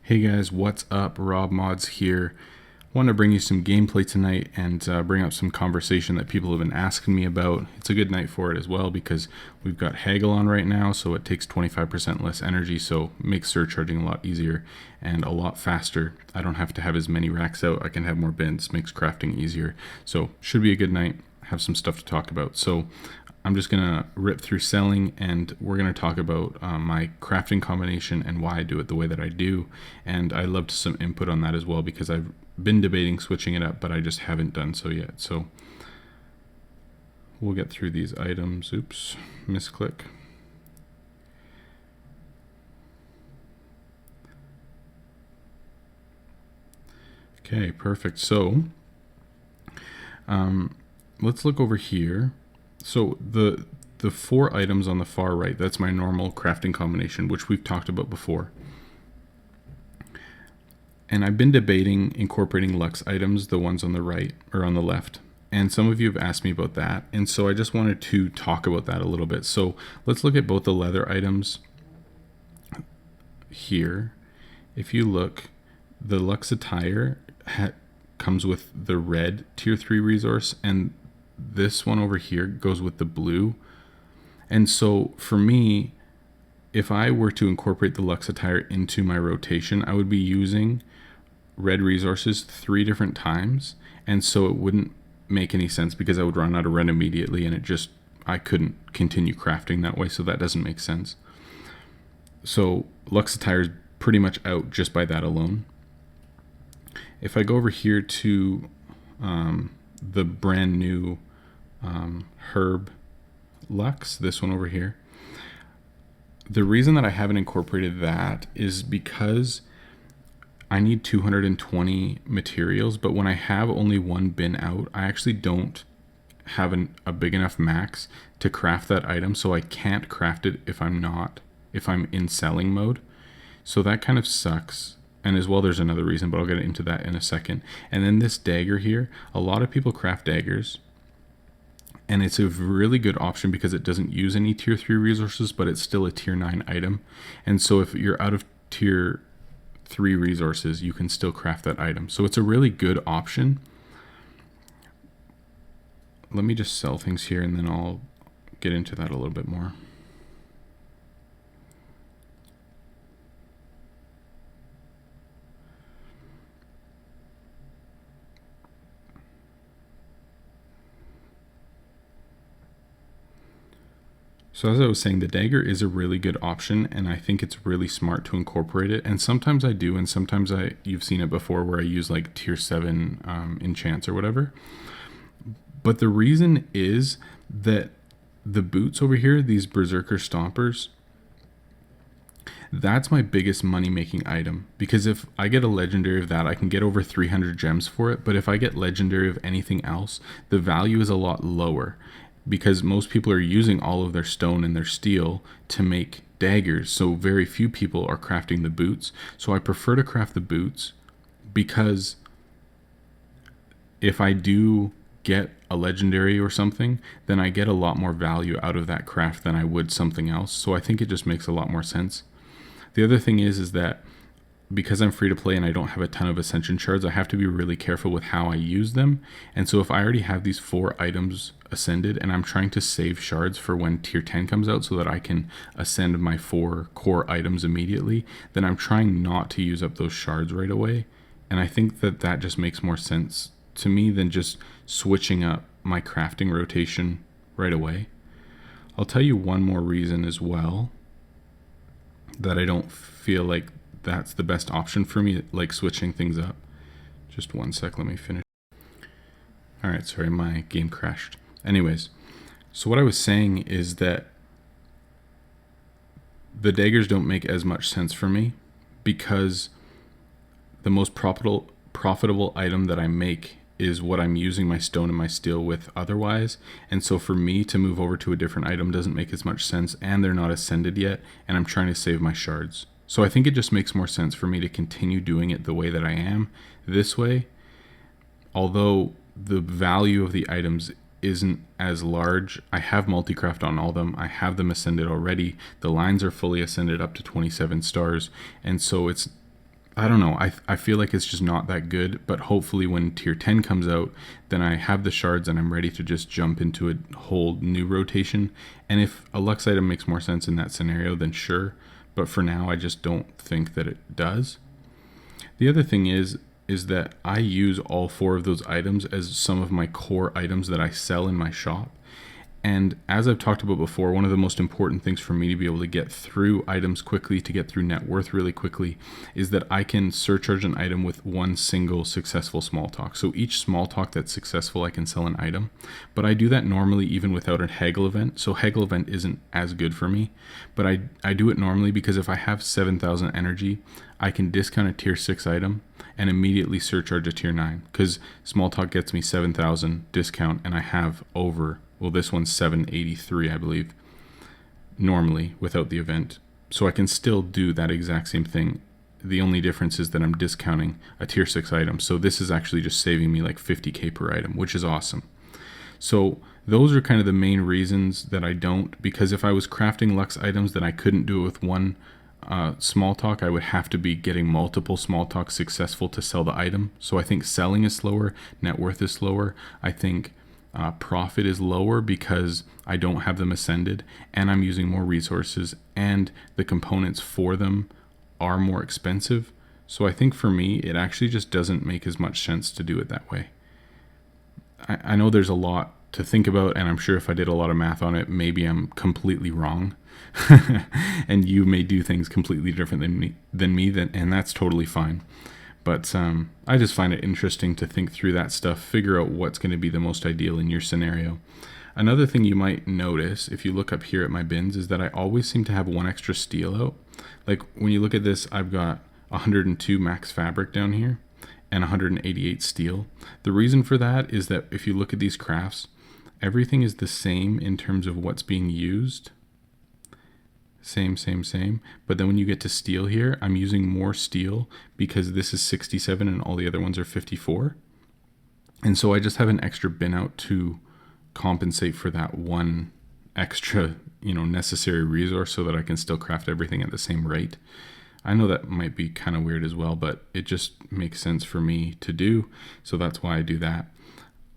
Hey guys, what's up? Rob Mods here. Want to bring you some gameplay tonight and bring up some conversation that people have been asking me about. It's a good night for it as well because we've got Haggle on right now, so it takes 25% less energy, so makes surcharging a lot easier and a lot faster. I don't have to have as many racks out. I can have more bins, makes crafting easier. So should be a good night. Have some stuff to talk about. So I'm just gonna rip through selling, and we're gonna talk about my crafting combination and why I do it the way that I do. And I'd love some input on that as well because I've been debating switching it up, but I just haven't done so yet. So we'll get through these items. Oops, misclick. Okay, perfect. So let's look over here. So the four items on the far right, that's my normal crafting combination, which we've talked about before. And I've been debating incorporating Lux items, the ones on the right or on the left. And some of you have asked me about that. And so I just wanted to talk about that a little bit. So let's look at both the leather items here. If you look, the Lux attire comes with the red tier 3 resource, and this one over here goes with the blue. And so for me, if I were to incorporate the Lux attire into my rotation, I would be using red resources 3 different times, and so it wouldn't make any sense because I would run out of red immediately, and I couldn't continue crafting that way, so that doesn't make sense. So Lux attire is pretty much out just by that alone. If I go over here to the brand new herb Lux, this one over here, the reason that I haven't incorporated that is because I need 220 materials, but when I have only one bin out, I actually don't have a big enough max to craft that item, so I can't craft it if I'm in selling mode. So that kind of sucks. And as well, there's another reason, but I'll get into that in a second. And then this dagger here, a lot of people craft daggers, and it's a really good option because it doesn't use any tier 3 resources, but it's still a tier 9 item. And so if you're out of tier 3 resources, you can still craft that item. So it's a really good option. Let me just sell things here and then I'll get into that a little bit more. So as I was saying, the dagger is a really good option, and I think it's really smart to incorporate it. And sometimes I do, and sometimes you've seen it before where I use like tier 7 enchants or whatever. But the reason is that the boots over here, these Berserker Stompers, that's my biggest money-making item. Because if I get a legendary of that, I can get over 300 gems for it. But if I get legendary of anything else, the value is a lot lower, because most people are using all of their stone and their steel to make daggers, so very few people are crafting the boots. So I prefer to craft the boots because if I do get a legendary or something, then I get a lot more value out of that craft than I would something else. So I think it just makes a lot more sense. The other thing is that because I'm free to play and I don't have a ton of ascension shards, I have to be really careful with how I use them. And so if I already have these 4 items ascended and I'm trying to save shards for when tier 10 comes out so that I can ascend my 4 core items immediately, then I'm trying not to use up those shards right away. And I think that just makes more sense to me than just switching up my crafting rotation right away. I'll tell you one more reason as well that I don't feel like that's the best option for me, like switching things up. Just one sec, let me finish. All right, sorry, my game crashed. Anyways, so what I was saying is that the daggers don't make as much sense for me because the most profitable item that I make is what I'm using my stone and my steel with otherwise. And so for me to move over to a different item doesn't make as much sense, and they're not ascended yet, and I'm trying to save my shards. So I think it just makes more sense for me to continue doing it the way that I am, this way. Although the value of the items isn't as large, I have multi-craft on all of them. I have them ascended already. The lines are fully ascended up to 27 stars. And so it's I don't know. I feel like it's just not that good, but hopefully when tier 10 comes out, then I have the shards and I'm ready to just jump into a whole new rotation. And if a Lux item makes more sense in that scenario, then sure. But for now, I just don't think that it does. The other thing is that I use all 4 of those items as some of my core items that I sell in my shop. And as I've talked about before, one of the most important things for me to be able to get through items quickly, to get through net worth really quickly, is that I can surcharge an item with one single successful small talk. So each small talk that's successful, I can sell an item. But I do that normally even without a Haggle event. So Haggle event isn't as good for me. But I do it normally because if I have 7,000 energy, I can discount a tier 6 item and immediately surcharge a tier 9. Because small talk gets me 7,000 discount and I have over... Well, this one's 783, I believe, normally without the event. So I can still do that exact same thing. The only difference is that I'm discounting a tier 6 item. So this is actually just saving me like 50k per item, which is awesome. So those are kind of the main reasons that I don't, because if I was crafting Lux items that I couldn't do it with one small talk, I would have to be getting multiple small talks successful to sell the item. So I think selling is slower, net worth is slower. I think profit is lower because I don't have them ascended and I'm using more resources and the components for them are more expensive. So I think for me, it actually just doesn't make as much sense to do it that way. I know there's a lot to think about, and I'm sure if I did a lot of math on it, maybe I'm completely wrong. And you may do things completely different than me, and that's totally fine. But I just find it interesting to think through that stuff, figure out what's going to be the most ideal in your scenario. Another thing you might notice if you look up here at my bins is that I always seem to have one extra steel out. Like when you look at this, I've got 102 max fabric down here and 188 steel. The reason for that is that if you look at these crafts, everything is the same in terms of what's being used. Same. But then when you get to steel here, I'm using more steel because this is 67 and all the other ones are 54. And so I just have an extra bin out to compensate for that one extra, necessary resource so that I can still craft everything at the same rate. I know that might be kind of weird as well, but it just makes sense for me to do. So that's why I do that.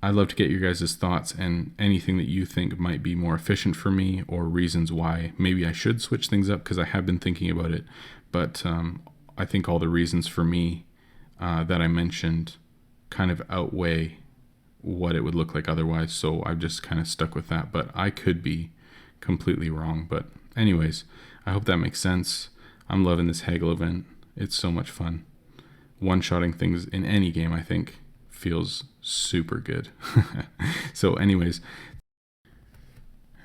I'd love to get your guys' thoughts and anything that you think might be more efficient for me or reasons why maybe I should switch things up, because I have been thinking about it. But I think all the reasons for me that I mentioned kind of outweigh what it would look like otherwise. So I've just kind of stuck with that. But I could be completely wrong. But anyways, I hope that makes sense. I'm loving this Haggle event. It's so much fun. One-shotting things in any game, I think, feels super good. So anyways,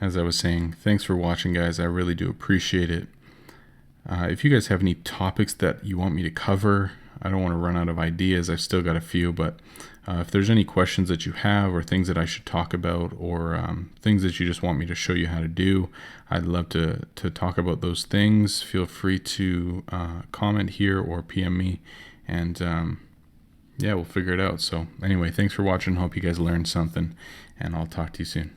as I was saying, thanks for watching, guys. I really do appreciate it. If you guys have any topics that you want me to cover, I don't want to run out of ideas. I've still got a few, but if there's any questions that you have or things that I should talk about or things that you just want me to show you how to do, I'd love to talk about those things. Feel free to comment here or PM me, and yeah, we'll figure it out. So anyway, thanks for watching. Hope you guys learned something, and I'll talk to you soon.